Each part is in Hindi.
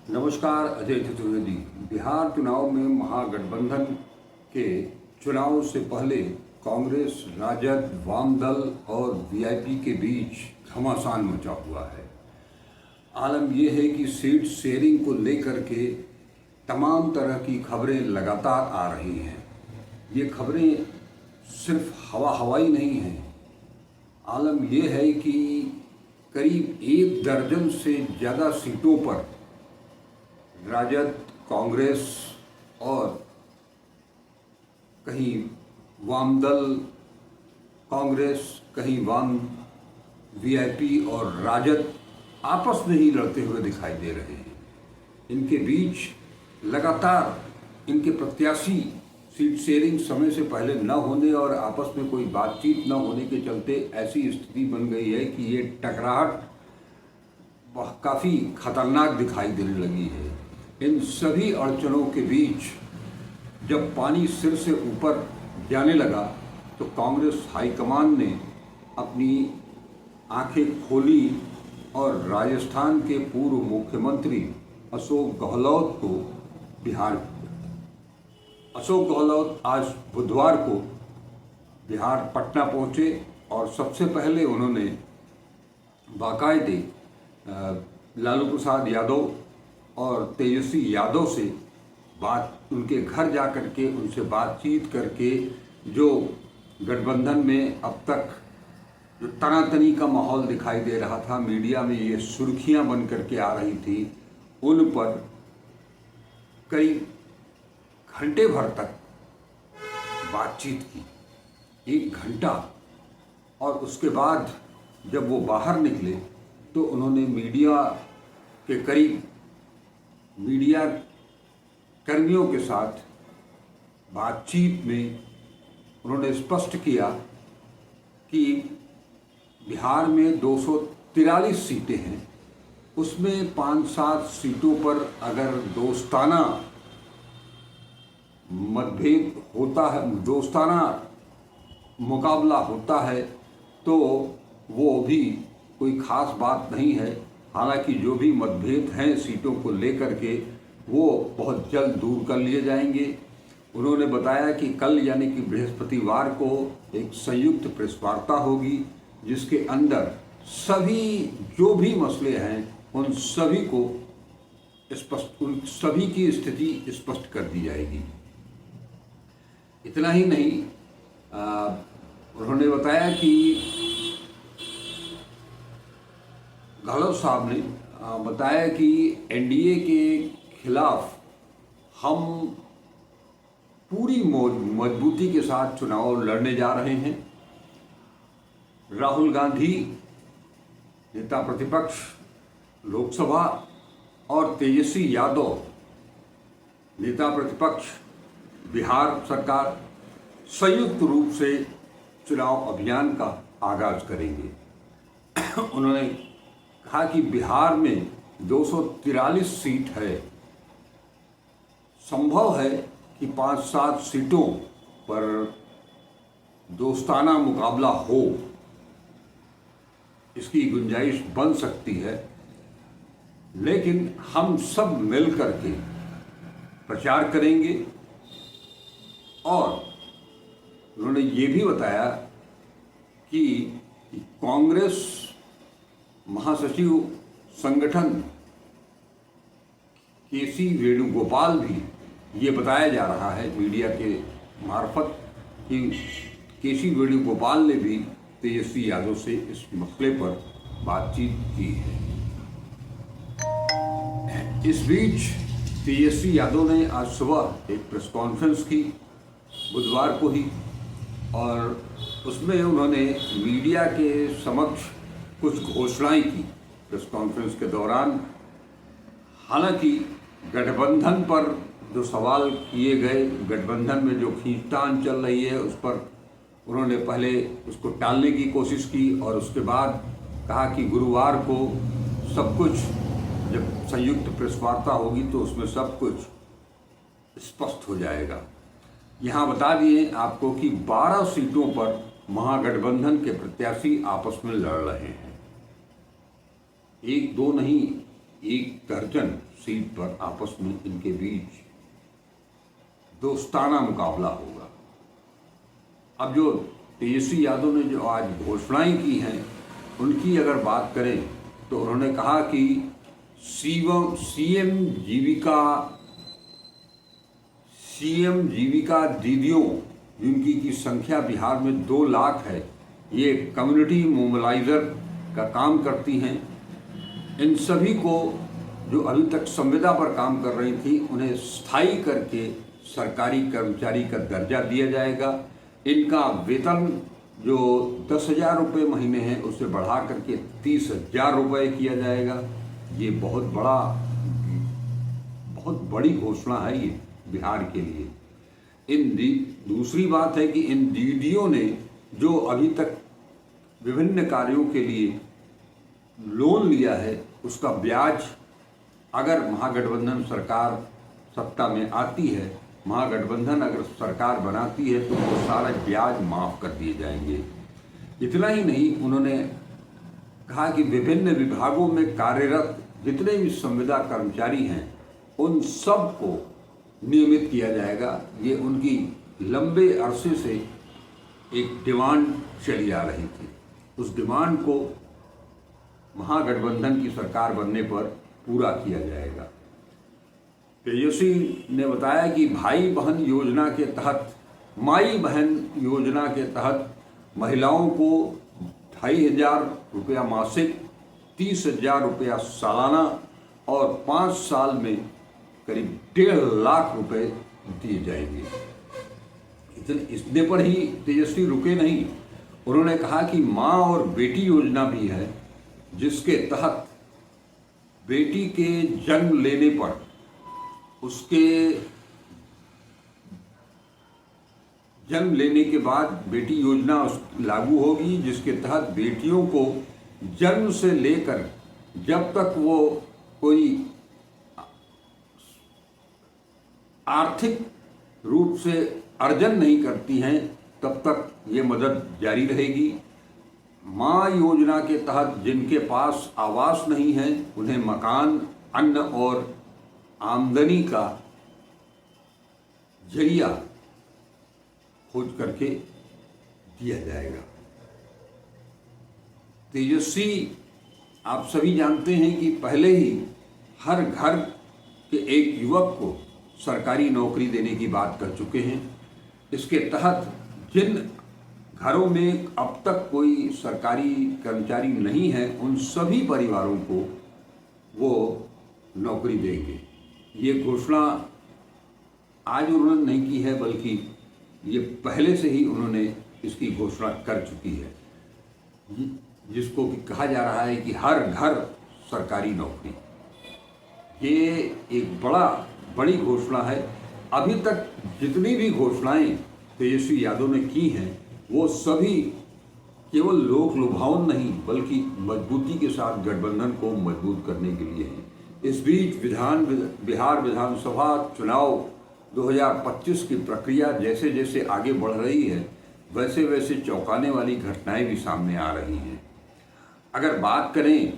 नमस्कार, अजय चतुर्वेदी। बिहार चुनाव में महागठबंधन के चुनाव से पहले कांग्रेस, राजद, वाम दल और वीआईपी के बीच घमासान मचा हुआ है। आलम यह है कि सीट शेयरिंग को लेकर के तमाम तरह की खबरें लगातार आ रही हैं। ये खबरें सिर्फ हवाई नहीं हैं। आलम यह है कि करीब 1 दर्जन से ज़्यादा सीटों पर राजद, कांग्रेस और कहीं वाम दल कांग्रेस, कहीं वाम वीआईपी और राजद आपस में ही लड़ते हुए दिखाई दे रहे हैं। इनके बीच लगातार इनके प्रत्याशी सीट शेयरिंग समय से पहले न होने और आपस में कोई बातचीत न होने के चलते ऐसी स्थिति बन गई है कि ये टकराहट काफ़ी खतरनाक दिखाई देने लगी है। इन सभी अड़चनों के बीच जब पानी सिर से ऊपर जाने लगा तो कांग्रेस हाईकमान ने अपनी आंखें खोली और राजस्थान के पूर्व मुख्यमंत्री अशोक गहलोत को अशोक गहलोत आज बुधवार को बिहार पटना पहुंचे और सबसे पहले उन्होंने बाकायदे लालू प्रसाद यादव और तेजस्वी यादव से उनके घर जा कर के उनसे बातचीत करके जो गठबंधन में अब तक जो तनातनी का माहौल दिखाई दे रहा था, मीडिया में ये सुर्खियां बन करके आ रही थी, उन पर कई घंटे भर तक बातचीत की, 1 घंटा। और उसके बाद जब वो बाहर निकले तो उन्होंने मीडिया कर्मियों के साथ बातचीत में उन्होंने स्पष्ट किया कि बिहार में 243 सीटें हैं, उसमें 5-7 सीटों पर अगर दोस्ताना मतभेद होता है, दोस्ताना मुकाबला होता है तो वो भी कोई ख़ास बात नहीं है। हालांकि जो भी मतभेद हैं सीटों को लेकर के वो बहुत जल्द दूर कर लिए जाएंगे। उन्होंने बताया कि कल यानी कि बृहस्पतिवार को एक संयुक्त प्रेस वार्ता होगी जिसके अंदर सभी जो भी मसले हैं उन सभी की स्थिति स्पष्ट कर दी जाएगी। इतना ही नहीं, उन्होंने बताया कि गहलोत साहब ने बताया कि एनडीए के खिलाफ हम पूरी मजबूती के साथ चुनाव लड़ने जा रहे हैं। राहुल गांधी नेता प्रतिपक्ष लोकसभा और तेजस्वी यादव नेता प्रतिपक्ष बिहार सरकार संयुक्त रूप से चुनाव अभियान का आगाज करेंगे। उन्होंने कहा कि बिहार में 243 सीट है, संभव है कि 5-7 सीटों पर दोस्ताना मुकाबला हो, इसकी गुंजाइश बन सकती है, लेकिन हम सब मिलकर के प्रचार करेंगे। और उन्होंने ये भी बताया कि कांग्रेस महासचिव संगठन केसी वेणुगोपाल भी, ये बताया जा रहा है मीडिया के मार्फत कि केसी वेणुगोपाल ने भी तेजस्वी यादव से इस मसले पर बातचीत की है। इस बीच तेजस्वी यादव ने आज सुबह एक प्रेस कॉन्फ्रेंस की, बुधवार को ही, और उसमें उन्होंने मीडिया के समक्ष कुछ घोषणाएं की प्रेस कॉन्फ्रेंस के दौरान। हालांकि गठबंधन पर जो सवाल किए गए, गठबंधन में जो खींचतान चल रही है उस पर उन्होंने पहले उसको टालने की कोशिश की और उसके बाद कहा कि गुरुवार को सब कुछ, जब संयुक्त प्रेस वार्ता होगी तो उसमें सब कुछ स्पष्ट हो जाएगा। यहाँ बता दिए आपको कि 12 सीटों पर महागठबंधन के प्रत्याशी आपस में लड़ रहे हैं। 1-2 नहीं, 1 दर्जन सीट पर आपस में इनके बीच दोस्ताना मुकाबला होगा। अब जो तेजस्वी यादव ने जो आज घोषणाएं की हैं उनकी अगर बात करें तो उन्होंने कहा कि सीएम जीविका दीदियों जिनकी की संख्या बिहार में 2 लाख है, ये कम्युनिटी मोबिलाइजर का काम करती हैं। इन सभी को जो अभी तक संविदा पर काम कर रही थी उन्हें स्थायी करके सरकारी कर्मचारी का दर्जा दिया जाएगा। इनका वेतन जो 10,000 रुपये महीने है उसे बढ़ा करके 30,000 रुपये किया जाएगा। ये बहुत बड़ी घोषणा है ये बिहार के लिए। दूसरी बात है कि इन दीदियों ने जो अभी तक विभिन्न कार्यों के लिए लोन लिया है उसका ब्याज, अगर महागठबंधन सरकार सत्ता में आती है, महागठबंधन अगर सरकार बनाती है तो वो सारा ब्याज माफ कर दिए जाएंगे। इतना ही नहीं, उन्होंने कहा कि विभिन्न विभागों में कार्यरत जितने भी संविदा कर्मचारी हैं उन सब को नियमित किया जाएगा। ये उनकी लंबे अरसे से एक डिमांड चली आ रही थी। उस डिमांड को महागठबंधन की सरकार बनने पर पूरा किया जाएगा। तेजस्वी ने बताया कि भाई बहन योजना के तहत, माई बहन योजना के तहत महिलाओं को 2,500 रुपया मासिक, 30,000 रुपया सालाना और 5 साल में करीब 1.5 लाख रुपए दिए जाएंगे। इतने पर ही तेजस्वी रुके नहीं, उन्होंने कहा कि माँ और बेटी योजना भी है जिसके तहत बेटी के जन्म लेने पर उसके जन्म लेने के बाद बेटी योजना लागू होगी, जिसके तहत बेटियों को जन्म से लेकर जब तक वो कोई आर्थिक रूप से अर्जन नहीं करती हैं तब तक ये मदद जारी रहेगी। माँ योजना के तहत जिनके पास आवास नहीं है उन्हें मकान, अन्न और आमदनी का जरिया खोज करके दिया जाएगा। तेजस्वी, आप सभी जानते हैं कि पहले ही हर घर के एक युवक को सरकारी नौकरी देने की बात कर चुके हैं। इसके तहत जिन घरों में अब तक कोई सरकारी कर्मचारी नहीं है उन सभी परिवारों को वो नौकरी देंगे। ये घोषणा आज उन्होंने नहीं की है, बल्कि ये पहले से ही उन्होंने इसकी घोषणा कर चुकी है, जिसको कि कहा जा रहा है कि हर घर सरकारी नौकरी। ये एक बड़ी घोषणा है। अभी तक जितनी भी घोषणाएं तेजस्वी यादव ने की हैं वो सभी केवल लोक लुभावन नहीं बल्कि मजबूती के साथ गठबंधन को मजबूत करने के लिए हैं। इस बीच बिहार विधानसभा चुनाव 2025 की प्रक्रिया जैसे जैसे आगे बढ़ रही है वैसे वैसे चौंकाने वाली घटनाएं भी सामने आ रही हैं। अगर बात करें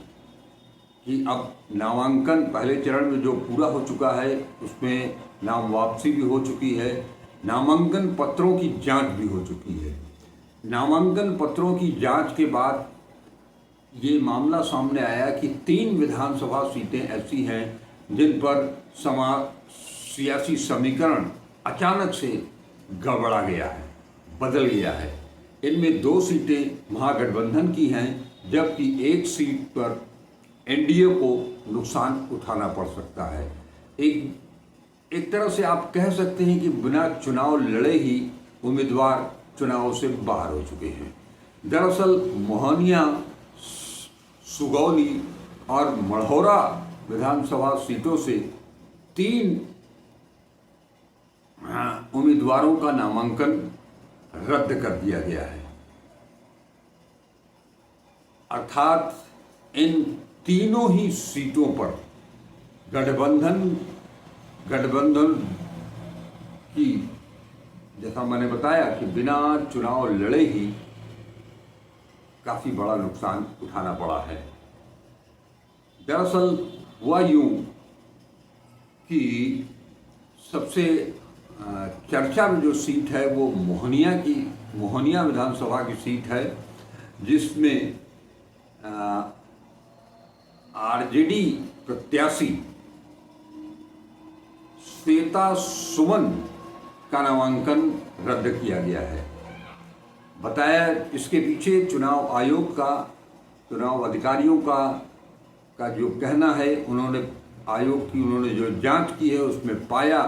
कि अब नामांकन पहले चरण में जो पूरा हो चुका है उसमें नाम वापसी भी हो चुकी है, नामांकन पत्रों की जांच भी हो चुकी है। नामांकन पत्रों की जांच के बाद ये मामला सामने आया कि 3 विधानसभा सीटें ऐसी हैं जिन पर सियासी समीकरण अचानक से गड़बड़ा गया है, बदल गया है। इनमें 2 सीटें महागठबंधन की हैं जबकि 1 सीट पर एनडीए को नुकसान उठाना पड़ सकता है। एक तरह से आप कह सकते हैं कि बिना चुनाव लड़े ही उम्मीदवार चुनाव से बाहर हो चुके हैं। दरअसल मोहनिया, सुगौली और मढ़ौरा विधानसभा सीटों से 3 उम्मीदवारों का नामांकन रद्द कर दिया गया है। अर्थात इन तीनों ही सीटों पर गठबंधन की, जैसा मैंने बताया कि बिना चुनाव लड़े ही काफी बड़ा नुकसान उठाना पड़ा है। दरअसल हुआ यूं कि सबसे चर्चा में जो सीट है वो मोहनिया विधानसभा की सीट है, जिसमें आरजेडी प्रत्याशी श्वेता सुमन का नामांकन रद्द किया गया है। बताया इसके पीछे चुनाव आयोग का, चुनाव अधिकारियों का जो कहना है, उन्होंने जो जांच की है उसमें पाया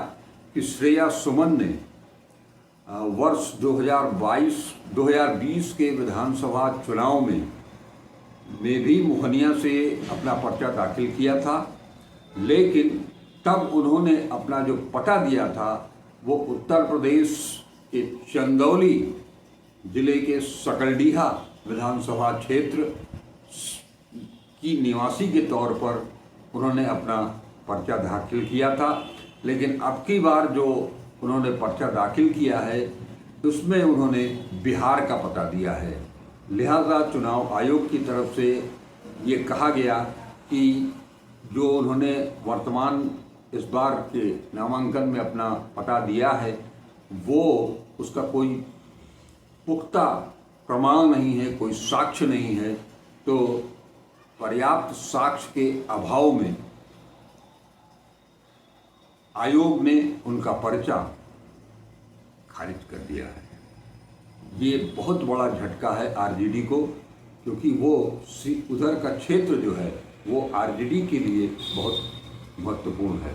कि श्रेया सुमन ने वर्ष 2020 के विधानसभा चुनाव में भी मोहनिया से अपना पर्चा दाखिल किया था, लेकिन तब उन्होंने अपना जो पता दिया था वो उत्तर प्रदेश के चंदौली जिले के सकलडीहा विधानसभा क्षेत्र की निवासी के तौर पर उन्होंने अपना पर्चा दाखिल किया था। लेकिन अब की बार जो उन्होंने पर्चा दाखिल किया है उसमें उन्होंने बिहार का पता दिया है। लिहाजा चुनाव आयोग की तरफ से ये कहा गया कि जो उन्होंने वर्तमान इस बार के नामांकन में अपना पता दिया है वो उसका कोई पुख्ता प्रमाण नहीं है, कोई साक्ष्य नहीं है, तो पर्याप्त साक्ष्य के अभाव में आयोग ने उनका पर्चा खारिज कर दिया है। ये बहुत बड़ा झटका है आरजेडी को, क्योंकि वो उधर का क्षेत्र जो है वो आरजेडी के लिए बहुत महत्वपूर्ण है,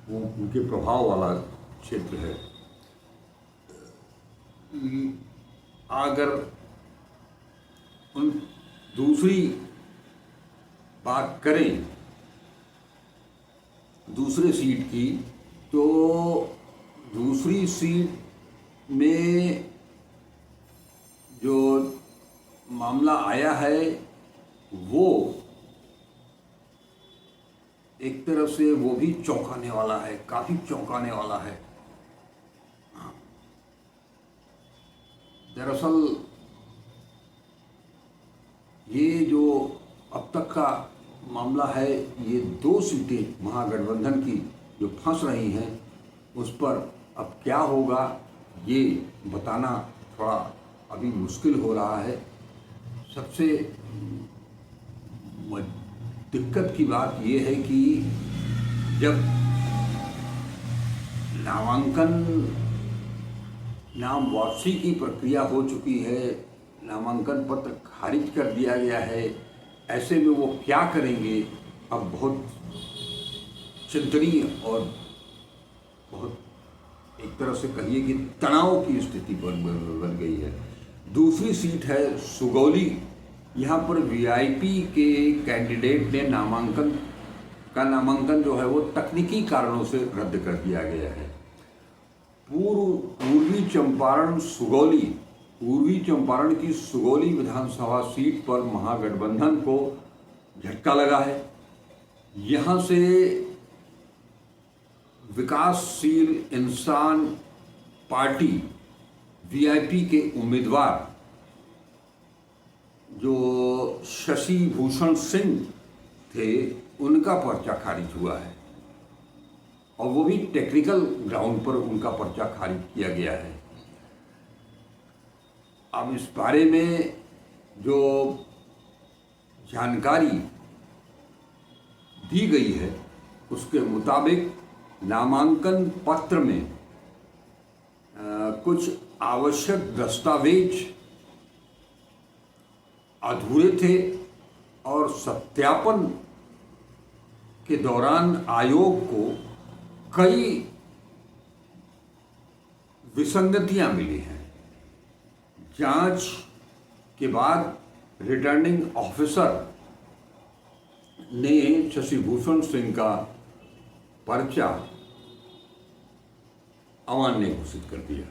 वो उनके प्रभाव वाला क्षेत्र है। अगर उन दूसरी बात करें दूसरे सीट की, तो दूसरी सीट में जो मामला आया है वो एक तरफ से वो भी चौंकाने वाला है, काफी चौंकाने वाला है। दरअसल ये जो अब तक का मामला है, ये 2 सीटें महागठबंधन की जो फंस रही हैं उस पर अब क्या होगा ये बताना थोड़ा अभी मुश्किल हो रहा है। सबसे दिक्कत की बात ये है कि जब नाम वापसी की प्रक्रिया हो चुकी है, नामांकन पत्र खारिज कर दिया गया है, ऐसे में वो क्या करेंगे, अब बहुत चिंतनीय और बहुत एक तरह से कहिए कि तनाव की स्थिति बन गई है। दूसरी सीट है सुगौली। यहाँ पर वीआईपी के कैंडिडेट ने नामांकन जो है वो तकनीकी कारणों से रद्द कर दिया गया है। पूर्वी चंपारण की सुगौली विधानसभा सीट पर महागठबंधन को झटका लगा है। यहाँ से विकासशील इंसान पार्टी वीआईपी के उम्मीदवार जो शशि भूषण सिंह थे उनका पर्चा खारिज हुआ है, और वो भी टेक्निकल ग्राउंड पर उनका पर्चा खारिज किया गया है। अब इस बारे में जो जानकारी दी गई है उसके मुताबिक नामांकन पत्र में कुछ आवश्यक दस्तावेज अधूरे थे और सत्यापन के दौरान आयोग को कई विसंगतियां मिली हैं। जांच के बाद रिटर्निंग ऑफिसर ने शशि भूषण सिंह का पर्चा अमान्य घोषित कर दिया।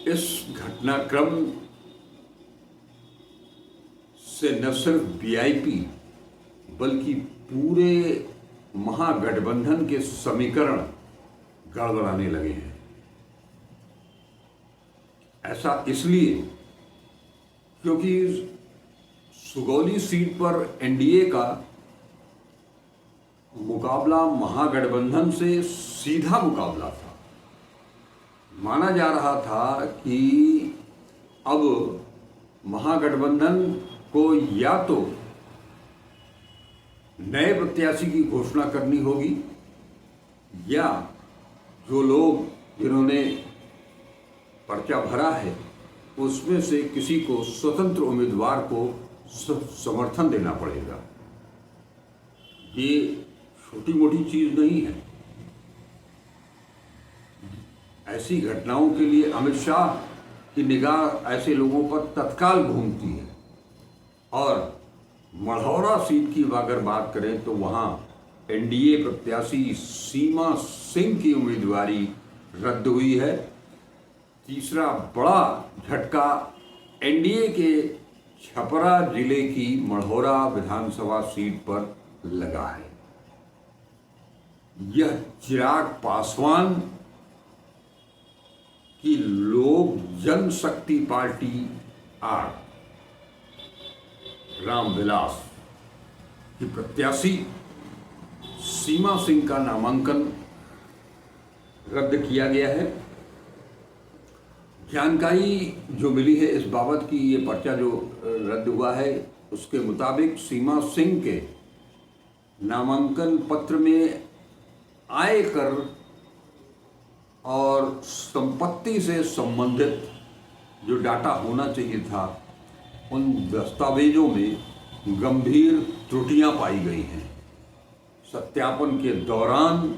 इस घटनाक्रम से न सिर्फ वीआईपी बल्कि पूरे महागठबंधन के समीकरण गड़बड़ाने लगे हैं। ऐसा इसलिए क्योंकि सुगौली सीट पर एनडीए का मुकाबला महागठबंधन से सीधा मुकाबला था। माना जा रहा था कि अब महागठबंधन को या तो नए प्रत्याशी की घोषणा करनी होगी या जो लोग जिन्होंने पर्चा भरा है उसमें से किसी को स्वतंत्र उम्मीदवार को समर्थन देना पड़ेगा। ये छोटी मोटी चीज नहीं है। ऐसी घटनाओं के लिए अमित शाह की निगाह ऐसे लोगों पर तत्काल घूमती है। और मढ़ौरा सीट की अगर बात करें तो वहां एनडीए प्रत्याशी सीमा सिंह की उम्मीदवारी रद्द हुई है। तीसरा बड़ा झटका एनडीए के छपरा जिले की मढ़ौरा विधानसभा सीट पर लगा है। यह चिराग पासवान की लोक जनशक्ति पार्टी आर रामविलास की प्रत्याशी सीमा सिंह का नामांकन रद्द किया गया है। जानकारी जो मिली है इस बाबत की ये पर्चा जो रद्द हुआ है उसके मुताबिक सीमा सिंह के नामांकन पत्र में आयकर और संपत्ति से संबंधित जो डाटा होना चाहिए था उन दस्तावेजों में गंभीर त्रुटियां पाई गई हैं। सत्यापन के दौरान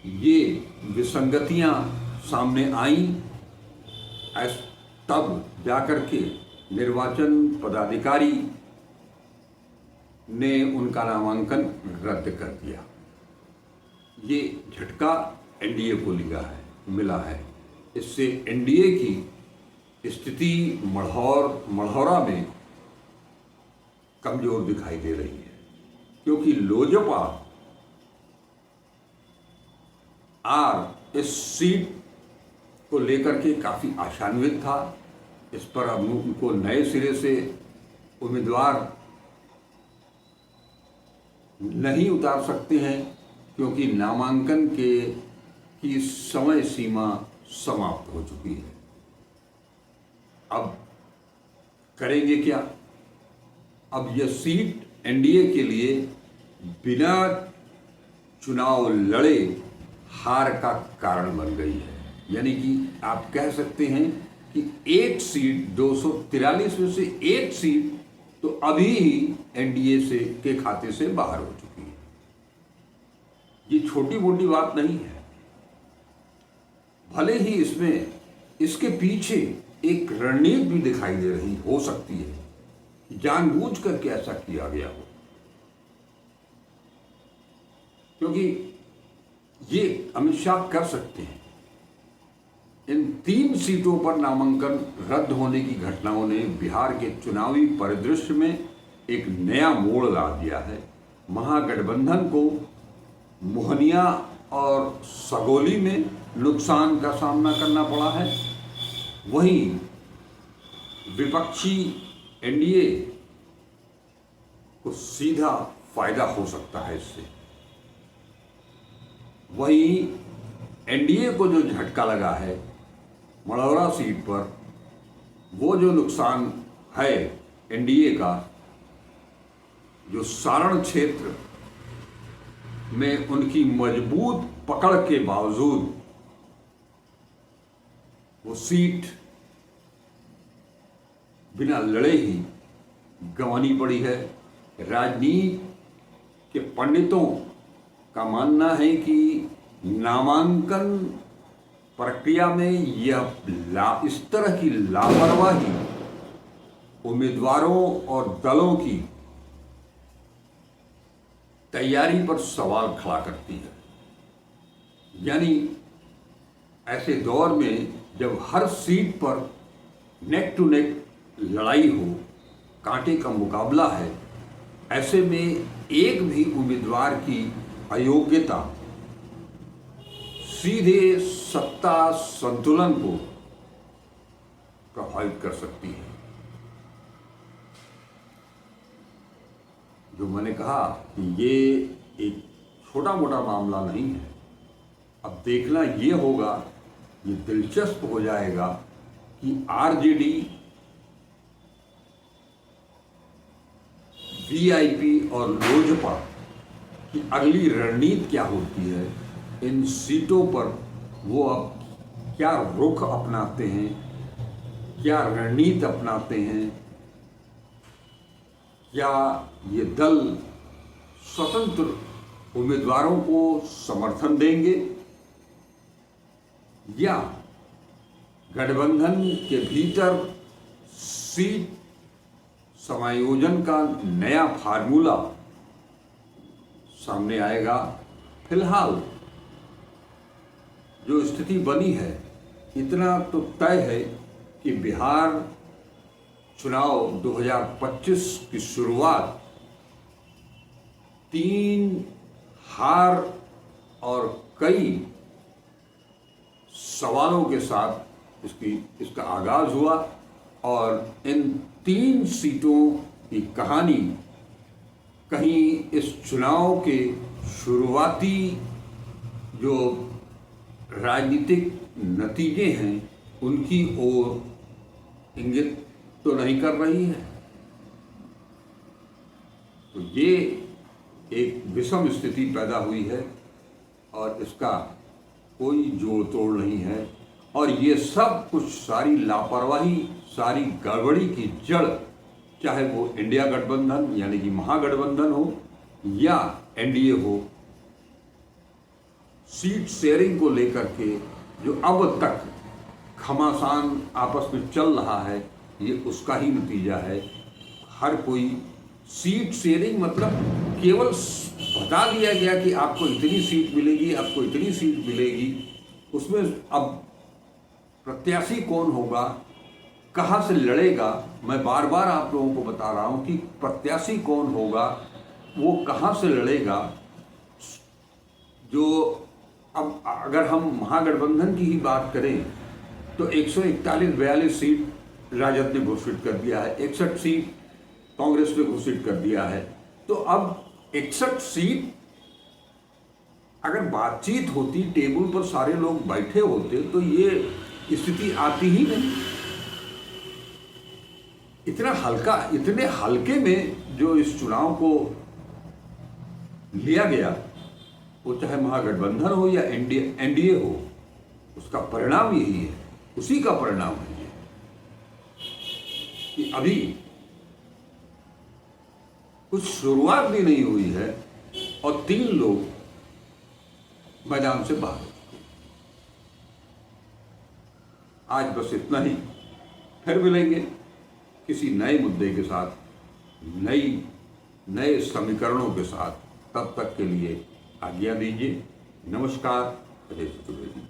ये विसंगतियां सामने आईं। तब जाकर के निर्वाचन पदाधिकारी ने उनका नामांकन रद्द कर दिया। ये झटका एनडीए को मिला है। इससे एनडीए की स्थिति मढ़ौरा में कमजोर दिखाई दे रही है, क्योंकि लोजपा इस सीट को लेकर के काफी आशान्वित था। इस पर अब उनको नए सिरे से उम्मीदवार नहीं उतार सकते हैं, क्योंकि नामांकन की समय सीमा समाप्त हो चुकी है। अब करेंगे क्या? अब यह सीट एनडीए के लिए बिना चुनाव लड़े हार का कारण बन गई है। यानी कि आप कह सकते हैं कि एक सीट 243 में से एक सीट तो अभी ही एनडीए के खाते से बाहर हो चुकी है। ये छोटी मोटी बात नहीं है। भले ही इसके पीछे एक रणनीति भी दिखाई दे रही हो सकती है, जानबूझ करके ऐसा किया गया हो, क्योंकि ये अमित शाह कर सकते हैं। इन 3 सीटों पर नामांकन रद्द होने की घटनाओं ने बिहार के चुनावी परिदृश्य में एक नया मोड़ ला दिया है। महागठबंधन को मोहनिया और सगोली में नुकसान का सामना करना पड़ा है। वहीं विपक्षी एनडीए को सीधा फायदा हो सकता है इससे। वहीं एनडीए को जो झटका लगा है मढ़ौरा सीट पर, वो जो नुकसान है एनडीए का, जो सारण क्षेत्र में उनकी मजबूत पकड़ के बावजूद वो सीट बिना लड़े ही गंवानी पड़ी है। राजनीति के पंडितों का मानना है कि नामांकन प्रक्रिया में इस तरह की लापरवाही उम्मीदवारों और दलों की तैयारी पर सवाल खड़ा करती है। यानी ऐसे दौर में जब हर सीट पर नेक टू नेक लड़ाई हो, कांटे का मुकाबला है, ऐसे में एक भी उम्मीदवार की अयोग्यता सीधे सत्ता संतुलन को प्रभावित कर सकती है। जो मैंने कहा कि ये एक छोटा मोटा मामला नहीं है। अब देखना ये होगा, ये दिलचस्प हो जाएगा कि आरजेडी, वीआईपी और लोजपा की अगली रणनीति क्या होती है। इन सीटों पर वो अब क्या रुख अपनाते हैं, क्या रणनीति अपनाते हैं। क्या ये दल स्वतंत्र उम्मीदवारों को समर्थन देंगे या गठबंधन के भीतर सीट समायोजन का नया फार्मूला सामने आएगा। फिलहाल जो स्थिति बनी है, इतना तो तय है कि बिहार चुनाव 2025 की शुरुआत 3 हार और कई सवालों के साथ इसका आगाज हुआ और इन 3 सीटों की कहानी कहीं इस चुनाव के शुरुआती जो राजनीतिक नतीजे हैं उनकी ओर इंगित तो नहीं कर रही है। तो ये एक विषम स्थिति पैदा हुई है और इसका कोई जोड़ तोड़ नहीं है। और ये सब कुछ सारी लापरवाही, सारी गड़बड़ी की जड़, चाहे वो इंडिया गठबंधन यानी कि महागठबंधन हो या एनडीए हो, सीट शेयरिंग को लेकर के जो अब तक घमासान आपस में चल रहा है, ये उसका ही नतीजा है। हर कोई सीट शेयरिंग मतलब केवल बता दिया गया कि आपको इतनी सीट मिलेगी, आपको इतनी सीट मिलेगी। उसमें अब प्रत्याशी कौन होगा, कहाँ से लड़ेगा, मैं बार बार आप लोगों को बता रहा हूँ कि प्रत्याशी कौन होगा, वो कहाँ से लड़ेगा। जो अब अगर हम महागठबंधन की ही बात करें तो 141-42 सीट राजद ने घोषित कर दिया है, 61 सीट कांग्रेस ने घोषित कर दिया है। तो अब 61 सीट अगर बातचीत होती, टेबल पर सारे लोग बैठे होते, तो ये स्थिति आती ही नहीं। इतने हल्के में जो इस चुनाव को लिया गया, वो चाहे महागठबंधन हो या एनडीए हो, उसका परिणाम यही है, उसी का परिणाम है ये कि अभी कुछ शुरुआत भी नहीं हुई है और 3 लोग मैदान से बाहर। आज बस इतना ही, फिर मिलेंगे किसी नए मुद्दे के साथ, नए समीकरणों के साथ। तब तक के लिए आज्ञा दीजिए। नमस्कार। हरीश चतुर्वेदी।